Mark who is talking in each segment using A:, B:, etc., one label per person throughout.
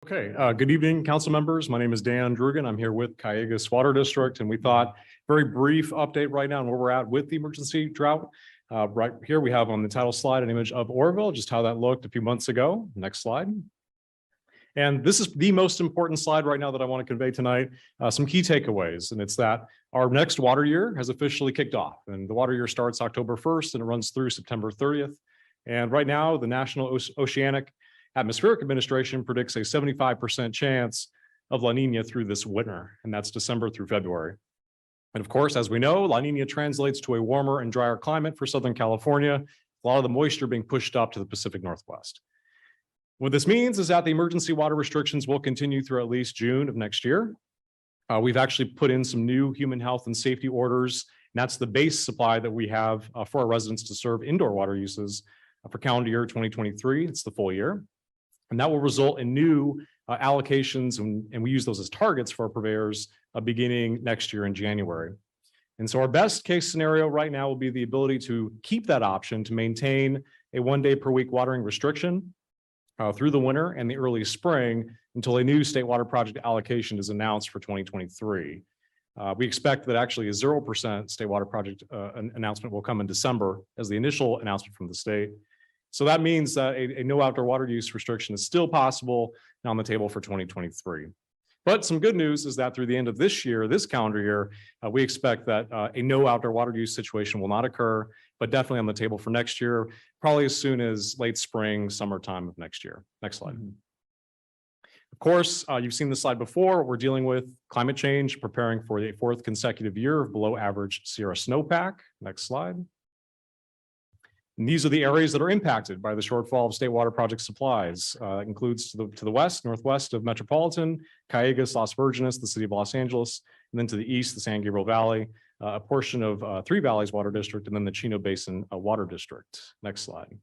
A: Okay, good evening, council members. My name is Dan Drugan. I'm here with Calleguas Water District, and we thought very brief update right now on where we're at with the emergency drought. Right here, we have on the title slide an image of Oroville, just how that looked a few months ago. Next slide. And this is the most important slide right now that I want to convey tonight. Some key takeaways, and it's that our next water year has officially kicked off, and the water year starts October 1st and it runs through September 30th. And right now, the National Oceanic Atmospheric Administration predicts a 75% chance of La Nina through this winter, and that's December through February. And of course, as we know, La Nina translates to a warmer and drier climate for Southern California, a lot of the moisture being pushed up to the Pacific Northwest. What this means is that the emergency water restrictions will continue through at least June of next year. We've actually put in some new human health and safety orders, and that's the base supply that we have for our residents to serve indoor water uses for calendar year 2023. It's the full year. And that will result in new allocations, and we use those as targets for our purveyors beginning next year in January. And so our best case scenario right now will be the ability to keep that option to maintain a 1 day per week watering restriction through the winter and the early spring until a new state water project allocation is announced for 2023. We expect that actually a 0% state water project announcement will come in December as the initial announcement from the state. So that means that a no outdoor water use restriction is still possible and on the table for 2023. But some good news is that through the end of this year, this calendar year, we expect that a no outdoor water use situation will not occur, but definitely on the table for next year, probably as soon as late spring, summertime of next year. Next slide. Of course, you've seen this slide before. We're dealing with climate change, preparing for a 4th consecutive year of below average Sierra snowpack. Next slide. And these are the areas that are impacted by the shortfall of state water project supplies. It includes to the west, northwest of Metropolitan, Calleguas, Las Virgenes, the city of Los Angeles, and then to the east, the San Gabriel Valley, a portion of Three Valleys Water District, and then the Chino Basin Water District. Next slide.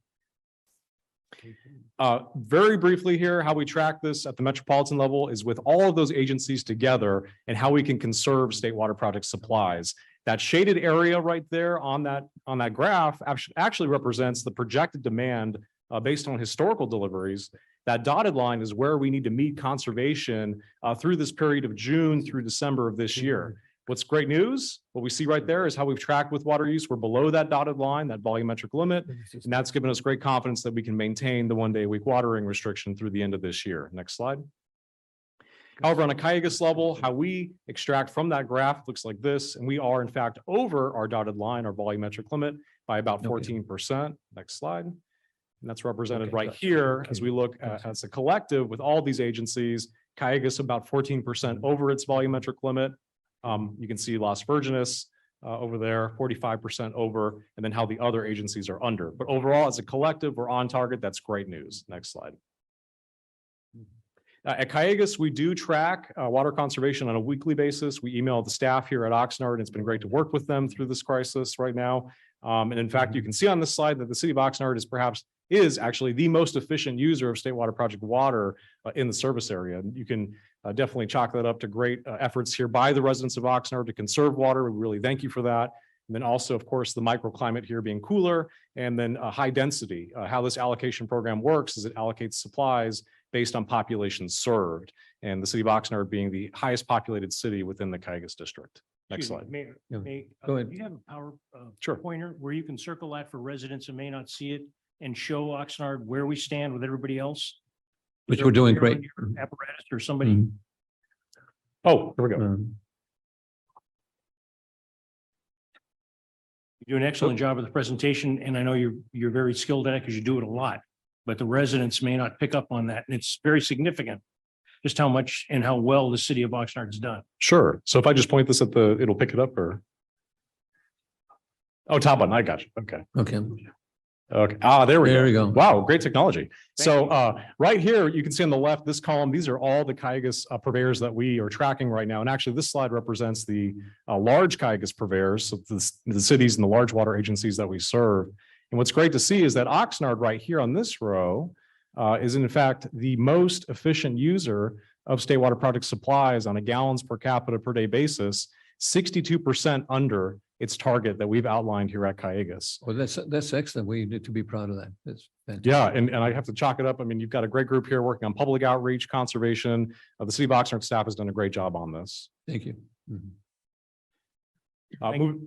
A: Very briefly here, how we track this at the metropolitan level is with all of those agencies together and how we can conserve state water project supplies. That shaded area right there on that graph actually represents the projected demand based on historical deliveries. That dotted line is where we need to meet conservation through this period of June through December of this year. What's great news, what we see right there is how we've tracked with water use. We're below that dotted line, that volumetric limit, and that's given us great confidence that we can maintain the 1 day a week watering restriction through the end of this year. Next slide. However, on a Calleguas level, how we extract from that graph looks like this, and we are in fact over our dotted line, our volumetric limit, by about 14%. Next slide. And that's represented right here as we look at as a collective with all these agencies. Calleguas about 14% over its volumetric limit. You can see Las Virgenes over there, 45% over, and then how the other agencies are under. But overall, as a collective, we're on target. That's great news. Next slide. At Calleguas, we do track water conservation on a weekly basis. We email the staff here at Oxnard, and it's been great to work with them through this crisis right now. And in fact, you can see on this slide that the city of Oxnard is actually the most efficient user of state water project water in the service area. You can definitely chalk that up to great efforts here by the residents of Oxnard to conserve water. We really thank you for that. And then also, of course, the microclimate here being cooler, and then high density. How this allocation program works is it allocates supplies based on population served, and the city of Oxnard being the highest populated city within the Calleguas district. Next slide.
B: Mayor,
C: Go ahead.
B: do you have a power
A: Sure.
B: pointer where you can circle that for residents that may not see it and show Oxnard where we stand with everybody else?
C: Which we're doing great.
B: Apparatus or somebody.
C: Mhm.
A: Oh, here we go.
B: You do an excellent job of the presentation, and I know you're very skilled at it because you do it a lot, but the residents may not pick up on that, and it's very significant just how much and how well the city of Oxnard has done.
A: Sure. So if I just point this at it'll pick it up, or? Oh, top button. I got you. Okay.
C: Okay,
A: Okay. There we go. Wow, great technology. So right here, you can see on the left, this column, these are all the Calleguas purveyors that we are tracking right now. And actually, this slide represents the large Calleguas purveyors, so the cities and the large water agencies that we serve. And what's great to see is that Oxnard right here on this row is in fact the most efficient user of state water project supplies on a gallons per capita per day basis. 62% under its target that we've outlined here at Calleguas.
C: Well, that's excellent. We need to be proud of that. That's fantastic.
A: Yeah, and I have to chalk it up. I mean, you've got a great group here working on public outreach, conservation. The city of Oxnard staff has done a great job on this.
C: Thank you. Mhm.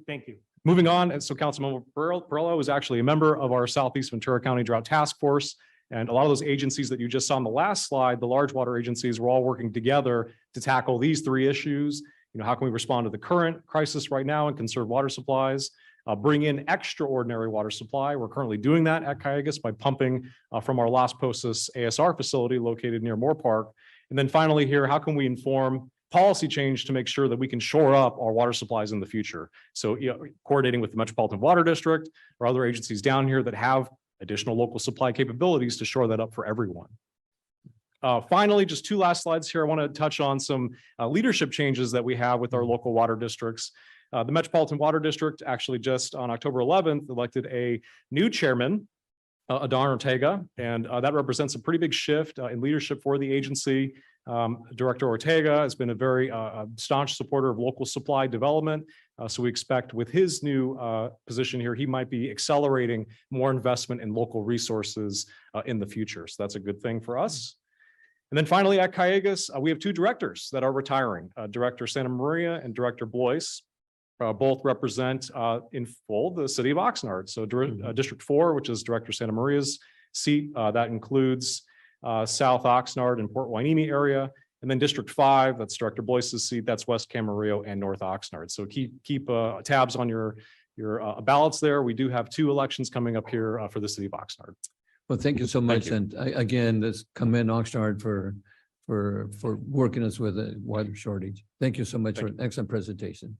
B: Thank you.
A: Moving on, and so Councilmember Perillo is actually a member of our Southeast Ventura County Drought Task Force. And a lot of those agencies that you just saw on the last slide, the large water agencies, were all working together to tackle these three issues. You know, how can we respond to the current crisis right now and conserve water supplies? Bring in extraordinary water supply. We're currently doing that at Calleguas by pumping from our Las Posas ASR facility located near Moore Park. And then finally here, how can we inform policy change to make sure that we can shore up our water supplies in the future? So, you know, coordinating with the Metropolitan Water District or other agencies down here that have additional local supply capabilities to shore that up for everyone. Finally, just two last slides here. I want to touch on some leadership changes that we have with our local water districts. The Metropolitan Water District actually just on October 11th elected a new chairman, Adan Ortega, and that represents a pretty big shift in leadership for the agency. Director Ortega has been a very staunch supporter of local supply development. So we expect with his new position here, he might be accelerating more investment in local resources in the future. So that's a good thing for us. And then finally at Calleguas, we have two directors that are retiring, Director Santa Maria and Director Blois. Both represent in full the city of Oxnard. So District 4, which is Director Santa Maria's seat, that includes South Oxnard and Port Hueneme area. And then District 5, that's Director Blois's seat, that's West Camarillo and North Oxnard. So keep tabs on your ballots there. We do have two elections coming up here for the city of Oxnard.
C: Well, thank you so much.
A: you.
C: And again, let's commend Oxnard for working us with a water shortage. Thank you so much for an excellent presentation.